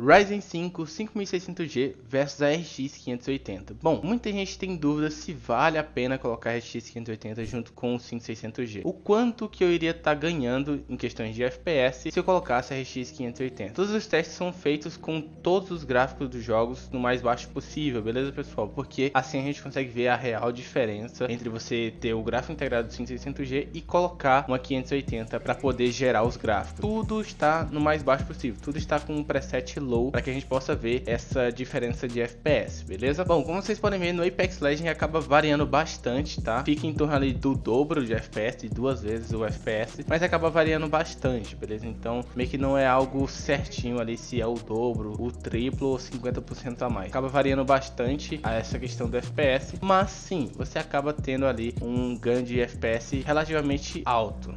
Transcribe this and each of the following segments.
Ryzen 5 5600G versus a RX 580. Bom, muita gente tem dúvida se vale a pena colocar a RX 580 junto com o 5600G. O quanto que eu iria estar ganhando em questões de FPS se eu colocasse a RX 580. Todos os testes são feitos com todos os gráficos dos jogos no mais baixo possível, beleza pessoal? Porque assim a gente consegue ver a real diferença entre você ter o gráfico integrado do 5600G e colocar uma 580 para poder gerar os gráficos. Tudo está no mais baixo possível, tudo está com um preset low para que a gente possa ver essa diferença de FPS, beleza? Bom, como vocês podem ver, no Apex Legends acaba variando bastante, tá? Fica em torno ali do dobro de FPS, de 2 vezes o FPS, mas acaba variando bastante, beleza? Então, meio que não é algo certinho ali se é o dobro, o triplo ou 50% a mais. Acaba variando bastante a essa questão do FPS, mas sim, você acaba tendo ali um ganho de FPS relativamente alto.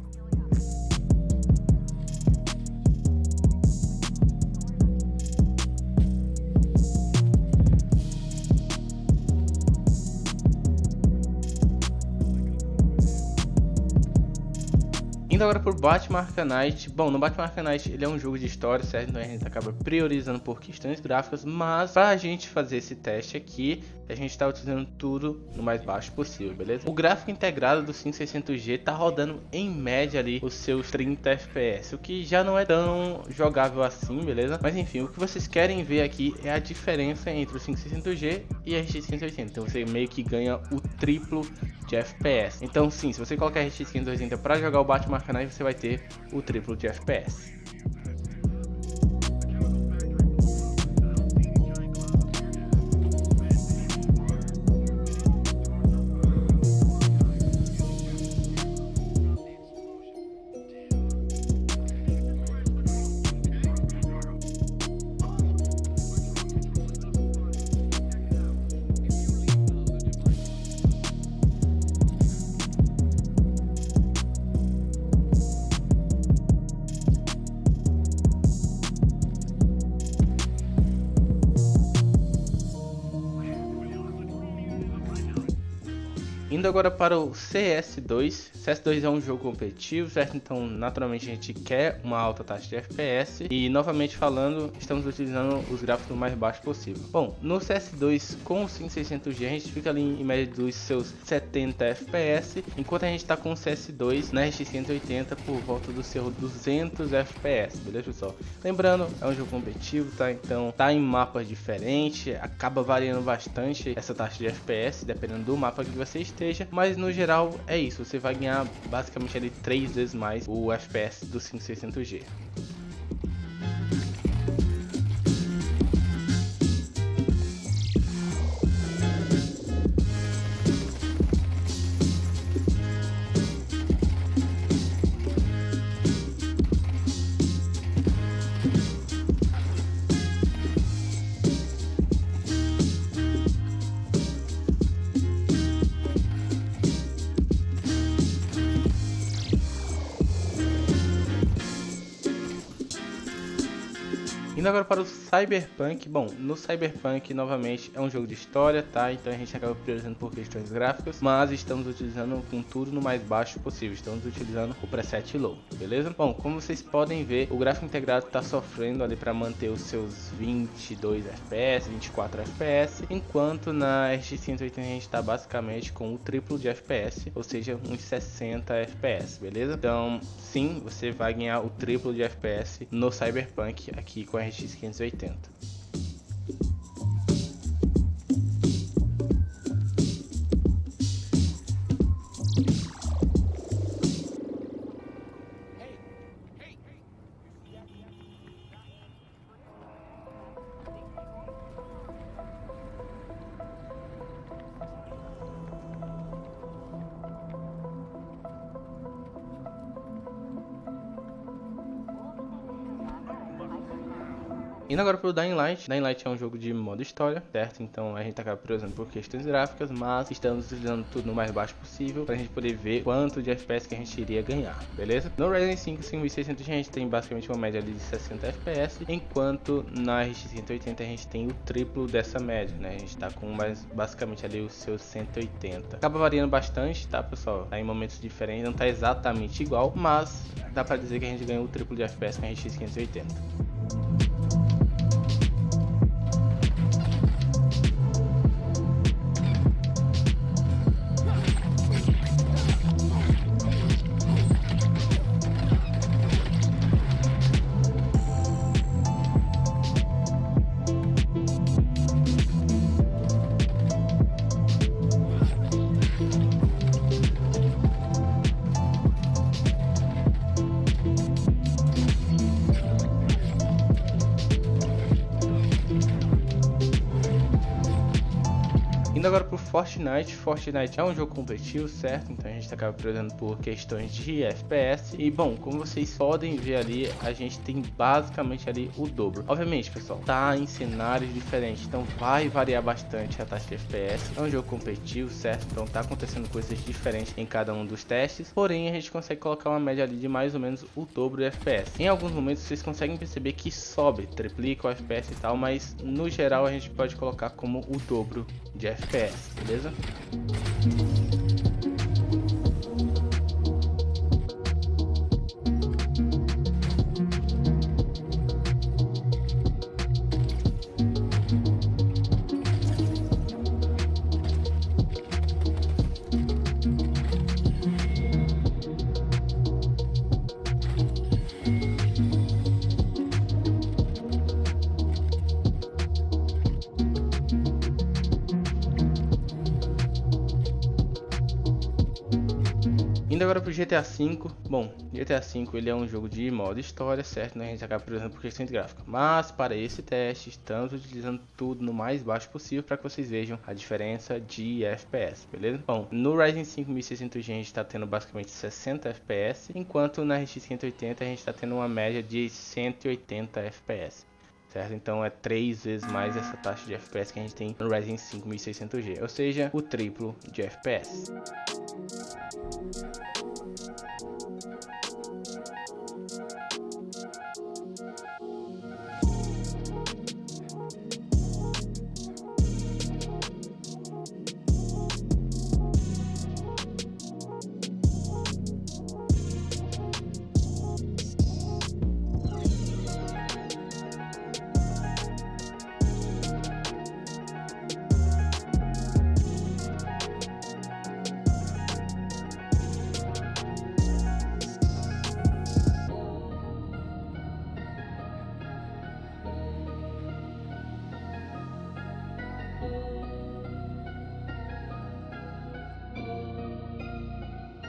Indo agora por Batman Arkham Knight. Bom, no Batman Arkham Knight ele é um jogo de história, certo? Então a gente acaba priorizando por questões gráficas, mas para a gente fazer esse teste aqui, a gente está utilizando tudo no mais baixo possível, beleza? O gráfico integrado do 5600G tá rodando em média ali os seus 30 FPS, o que já não é tão jogável assim, beleza? Mas enfim, o que vocês querem ver aqui é a diferença entre o 5600G e a RX 580. Então você meio que ganha o triplo de FPS. Então sim, se você colocar a RX 580 para jogar o Batman Arkham Knight, você vai ter o triplo de FPS. Indo agora para o CS2. CS2 é um jogo competitivo, certo? Então, naturalmente, a gente quer uma alta taxa de FPS. E, novamente falando, estamos utilizando os gráficos o mais baixo possível. Bom, no CS2 com o 5600G, a gente fica ali em média dos seus 70 FPS. Enquanto a gente está com o CS2 na RX 580 por volta dos seus 200 FPS, beleza, pessoal? Lembrando, é um jogo competitivo, tá? Então, tá em mapas diferentes, acaba variando bastante essa taxa de FPS, dependendo do mapa que você esteja. Mas no geral é isso, você vai ganhar basicamente ali 3 vezes mais o FPS do 5600G. Indo agora para o Cyberpunk. Bom, no Cyberpunk novamente é um jogo de história, tá? Então a gente acaba priorizando por questões gráficas, mas estamos utilizando com tudo no mais baixo possível. Estamos utilizando o preset low, beleza? Bom, como vocês podem ver, o gráfico integrado está sofrendo ali para manter os seus 22 FPS, 24 FPS, enquanto na RX 180 a gente está basicamente com o triplo de FPS, ou seja, uns 60 FPS, beleza? Então, sim, você vai ganhar o triplo de FPS no Cyberpunk aqui com a RX 580. Indo agora pro Dying Light. Dying Light é um jogo de modo história, certo? Então a gente acaba priorizando por questões gráficas, mas estamos utilizando tudo no mais baixo possível pra gente poder ver quanto de FPS que a gente iria ganhar, beleza? No Ryzen 5 5600 a gente tem basicamente uma média ali de 60 FPS, enquanto na RX 180 a gente tem o triplo dessa média, né? A gente tá com basicamente ali os seus 180. Acaba variando bastante, tá, pessoal? Tá em momentos diferentes, não tá exatamente igual, mas dá pra dizer que a gente ganhou o triplo de FPS com a RX 580. Indo agora pro Fortnite. Fortnite é um jogo competitivo, certo? Então a gente acaba priorizando por questões de FPS. E bom, como vocês podem ver ali, a gente tem basicamente ali o dobro. Obviamente, pessoal, tá em cenários diferentes, então vai variar bastante a taxa de FPS. É um jogo competitivo, certo? Então tá acontecendo coisas diferentes em cada um dos testes. Porém, a gente consegue colocar uma média ali de mais ou menos o dobro de FPS. Em alguns momentos vocês conseguem perceber que sobe, triplica o FPS e tal, mas no geral a gente pode colocar como o dobro de FPS, beleza? Indo agora pro GTA V, bom, GTA V ele é um jogo de modo história, certo? Né? A gente acaba priorizando por questões gráficas, mas para esse teste estamos utilizando tudo no mais baixo possível para que vocês vejam a diferença de FPS, beleza? Bom, no Ryzen 5 1600G a gente está tendo basicamente 60 FPS, enquanto na RX 580 a gente está tendo uma média de 180 FPS. Certo? Então é 3 vezes mais essa taxa de FPS que a gente tem no Ryzen 5 1600G, ou seja, o triplo de FPS.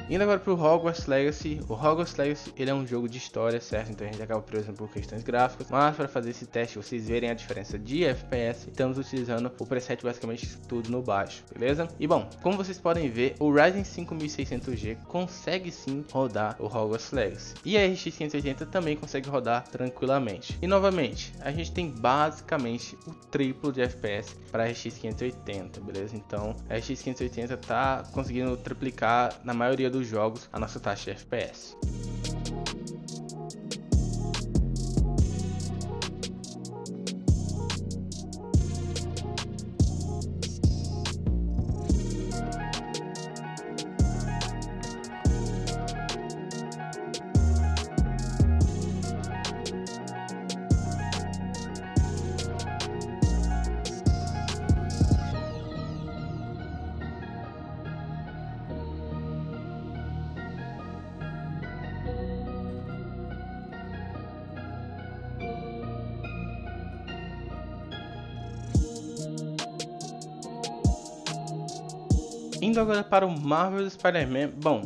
Indo agora para o Hogwarts Legacy. O Hogwarts Legacy ele é um jogo de história, certo? Então a gente acaba priorizando por questões gráficas. Mas para fazer esse teste, vocês verem a diferença de FPS, estamos utilizando o preset basicamente tudo no baixo, beleza? E bom, como vocês podem ver, o Ryzen 5 1600G consegue sim rodar o Hogwarts Legacy. E a RX 580 também consegue rodar tranquilamente. E novamente, a gente tem basicamente o triplo de FPS para a RX 580, beleza? Então a RX 580 tá conseguindo triplicar na maioria dos jogos a nossa taxa de FPS. Indo agora para o Marvel's Spider-Man. Bom,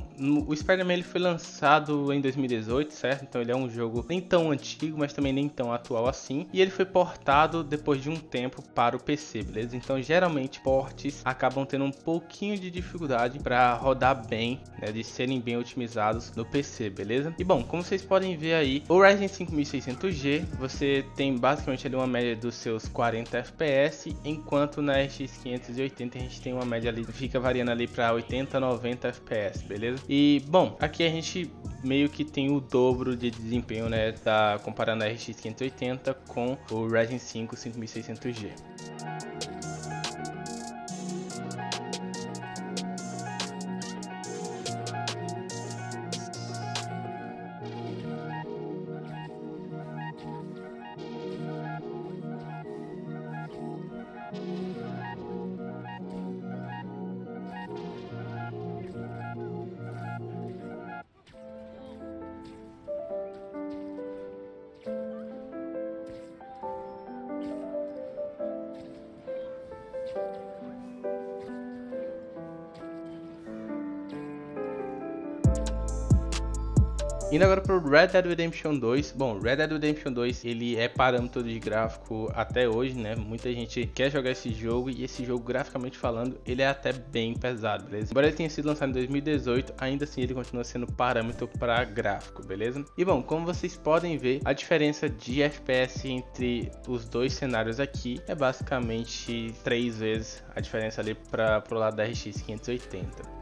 o Spider-Man ele foi lançado em 2018, certo? Então ele é um jogo nem tão antigo, mas também nem tão atual assim. E ele foi portado depois de um tempo para o PC, beleza? Então geralmente portes acabam tendo um pouquinho de dificuldade para rodar bem, né? De serem bem otimizados no PC, beleza? E bom, como vocês podem ver aí, o Ryzen 5 1600G você tem basicamente ali uma média dos seus 40 FPS, enquanto na RX 580 a gente tem uma média ali, fica variando ali para 80, 90 FPS, beleza? E bom, aqui a gente meio que tem o dobro de desempenho, né, comparando a RX 580 com o Ryzen 5 5600G. Indo agora pro Red Dead Redemption 2. Bom, Red Dead Redemption 2 ele é parâmetro de gráfico até hoje, né? Muita gente quer jogar esse jogo e esse jogo, graficamente falando, ele é até bem pesado, beleza? Embora ele tenha sido lançado em 2018, ainda assim ele continua sendo parâmetro para gráfico, beleza? E bom, como vocês podem ver, a diferença de FPS entre os dois cenários aqui é basicamente 3 vezes a diferença ali para pro lado da RX 580.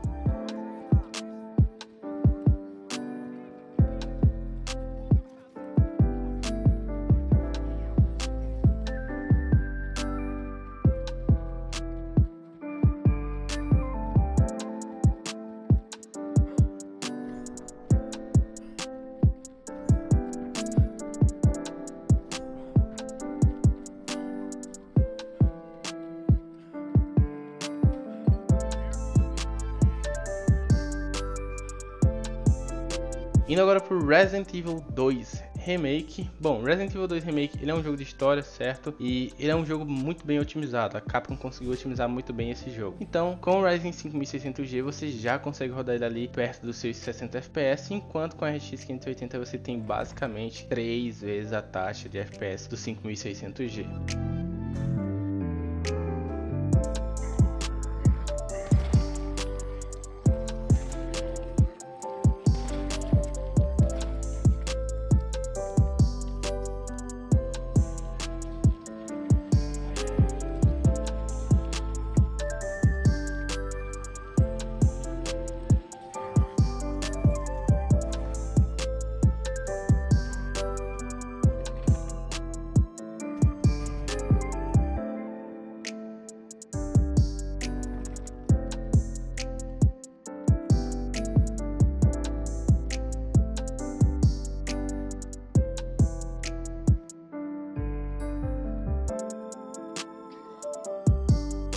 Indo agora pro Resident Evil 2 Remake. Bom, Resident Evil 2 Remake ele é um jogo de história, certo? E ele é um jogo muito bem otimizado. A Capcom conseguiu otimizar muito bem esse jogo. Então, com o Ryzen 5600G você já consegue rodar ele ali perto dos seus 60 FPS, enquanto com a RX 580 você tem basicamente 3 vezes a taxa de FPS do 5600G.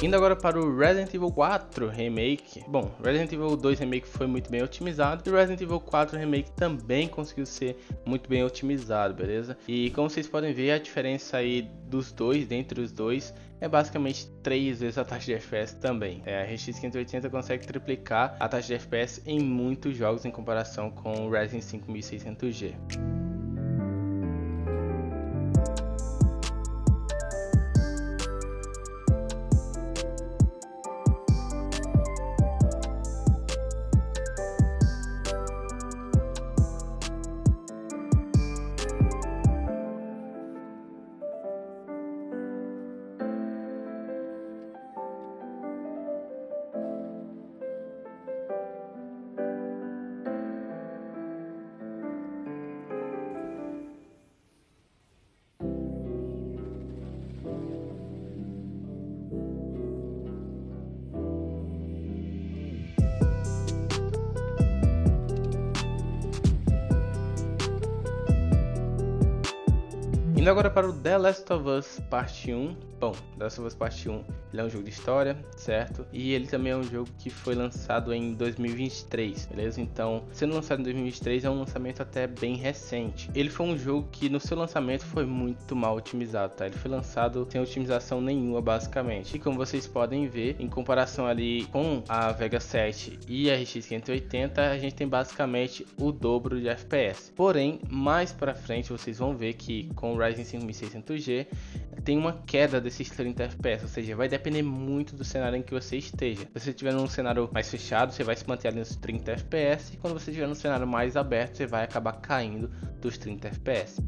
Indo agora para o Resident Evil 4 Remake. Bom, Resident Evil 2 Remake foi muito bem otimizado e o Resident Evil 4 Remake também conseguiu ser muito bem otimizado, beleza? E como vocês podem ver, a diferença aí dos dois, dentre os dois, é basicamente 3 vezes a taxa de FPS também. A RX 580 consegue triplicar a taxa de FPS em muitos jogos em comparação com o Ryzen 5600G. Indo agora para o The Last of Us Parte 1. Bom, The Last of Us Parte 1 ele é um jogo de história, certo? E ele também é um jogo que foi lançado em 2023, beleza? Então, sendo lançado em 2023 é um lançamento até bem recente. Ele foi um jogo que no seu lançamento foi muito mal otimizado, tá? Ele foi lançado sem otimização nenhuma, basicamente. E como vocês podem ver, em comparação ali com a Vega 7 e a RX 580, a gente tem basicamente o dobro de FPS. Porém, mais pra frente vocês vão ver que com o Ryzen 5600G tem uma queda desses 30 FPS, ou seja, vai depender muito do cenário em que você esteja. Se você estiver num cenário mais fechado, você vai se manter ali nos 30 FPS, e quando você estiver num cenário mais aberto, você vai acabar caindo dos 30 FPS.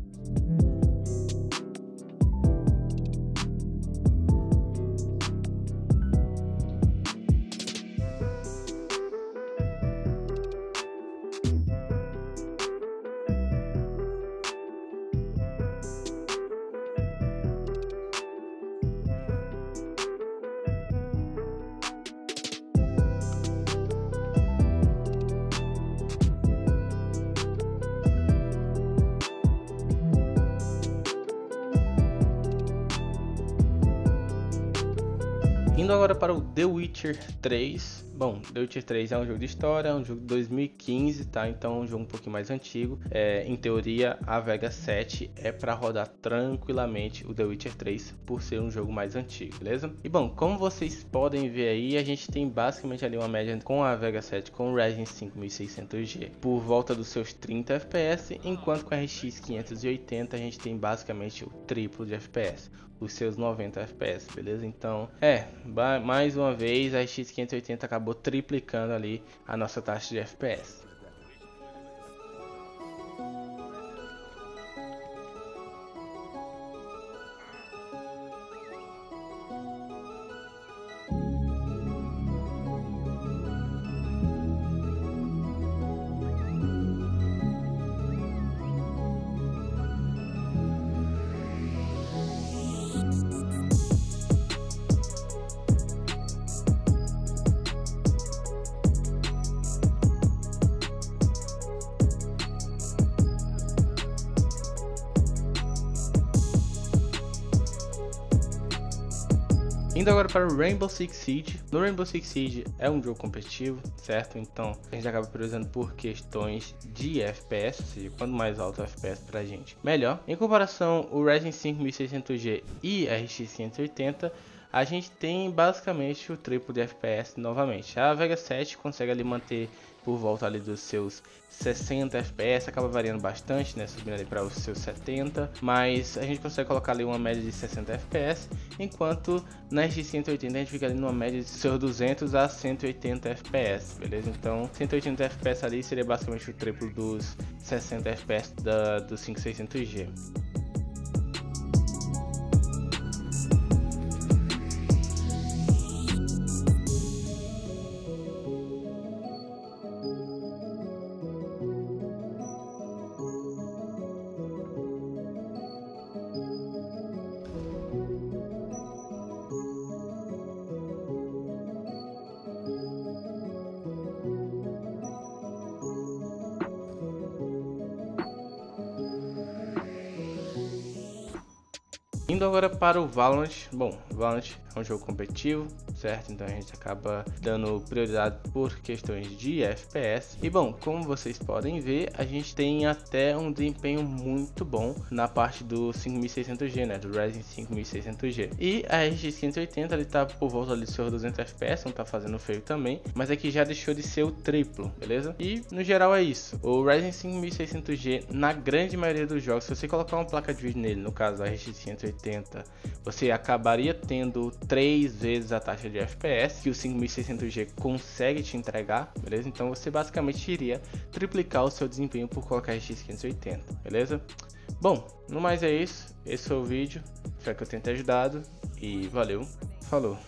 Indo agora para o The Witcher 3. Bom, The Witcher 3 é um jogo de história, é um jogo de 2015, tá? Então é um jogo um pouquinho mais antigo. Em teoria, a Vega 7 é para rodar tranquilamente o The Witcher 3 por ser um jogo mais antigo, beleza? E bom, como vocês podem ver aí, a gente tem basicamente ali uma média com a Vega 7 com o Ryzen 5600G por volta dos seus 30 FPS, enquanto com a RX 580 a gente tem basicamente o triplo de FPS, os seus 90 FPS, beleza? Então, mais uma vez a RX 580 acabou triplicando ali a nossa taxa de FPS. Indo agora para o Rainbow Six Siege. No Rainbow Six Siege é um jogo competitivo, certo? Então a gente acaba priorizando por questões de FPS, ou seja, quanto mais alto o FPS pra gente, melhor. Em comparação, o Ryzen 5600G e RX 580, a gente tem basicamente o triplo de FPS novamente. A Vega 7 consegue ali manter por volta ali dos seus 60 FPS, acaba variando bastante, né, subindo ali para os seus 70, mas a gente consegue colocar ali uma média de 60 FPS, enquanto na RX 180 a gente fica ali numa média de seus 200 a 180 FPS, beleza? Então 180 FPS ali seria basicamente o triplo dos 60 FPS do 5600G. Indo agora para o Valorant. Bom, o Valorant é um jogo competitivo, certo? Então a gente acaba dando prioridade por questões de FPS. E bom, como vocês podem ver, a gente tem até um desempenho muito bom na parte do 5600G, né? Do Ryzen 5600G. E a RX 580 ele tá por volta ali dos seus 200 FPS, não tá fazendo feio também, mas aqui já deixou de ser o triplo, beleza? E no geral é isso. O Ryzen 5600G, na grande maioria dos jogos, se você colocar uma placa de vídeo nele, no caso a RX 580, você acabaria tendo 3 vezes a taxa de FPS que o 5600G consegue te entregar, beleza? Então você basicamente iria triplicar o seu desempenho por colocar RX 580, beleza? Bom, no mais é isso. Esse foi o vídeo. Espero que eu tenha te ajudado e valeu, falou!